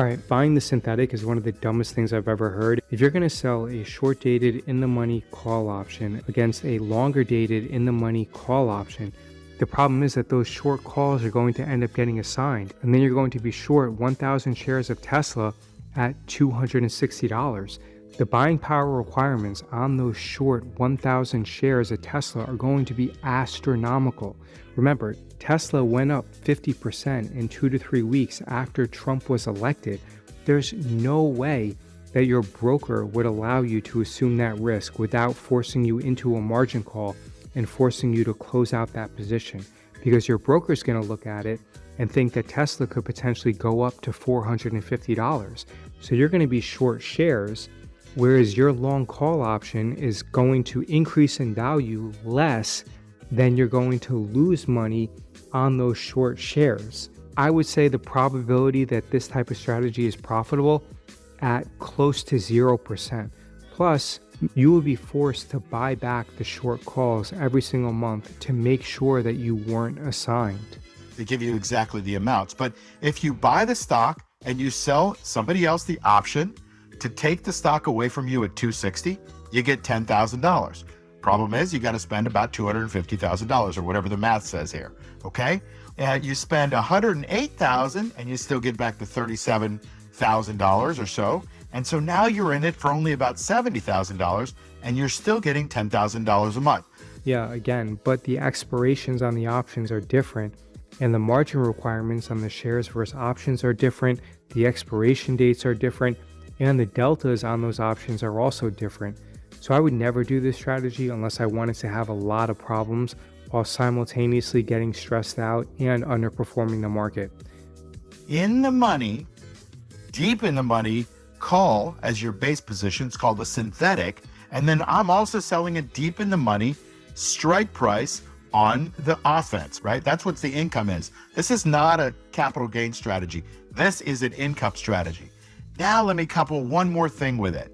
All right, buying the synthetic is one of the dumbest things I've ever heard. If you're going to sell a short dated in the money call option against a longer dated in the money call option, the problem is that those short calls are going to end up getting assigned, and then you're going to be short 1,000 shares of Tesla at $260. The buying power requirements on those short 1,000 shares of Tesla are going to be astronomical. Remember, Tesla went up 50% in 2 to 3 weeks after Trump was elected. There's no way that your broker would allow you to assume that risk without forcing you into a margin call and forcing you to close out that position, because your broker is going to look at it and think that Tesla could potentially go up to $450. So you're going to be short shares, whereas your long call option is going to increase in value less than you're going to lose money on those short shares. I would say the probability that this type of strategy is profitable at close to 0%. Plus, you will be forced to buy back the short calls every single month to make sure that you weren't assigned. They give you exactly the amounts. But if you buy the stock and you sell somebody else the option to take the stock away from you at $260, you get $10,000. Problem is, you got to spend about $250,000 or whatever the math says here. Okay, and you spend $108,000 and you still get back the $37,000 or so. And so now you're in it for only about $70,000 and you're still getting $10,000 a month. Yeah, again, but the expirations on the options are different, and the margin requirements on the shares versus options are different. The expiration dates are different, and the deltas on those options are also different. So I would never do this strategy unless I wanted to have a lot of problems while simultaneously getting stressed out and underperforming the market. In the money, deep in the money, call as your base position. It's called a synthetic. And then I'm also selling a deep in the money strike price on the offense, right? That's what the income is. This is not a capital gain strategy. This is an income strategy. Now let me couple one more thing with it.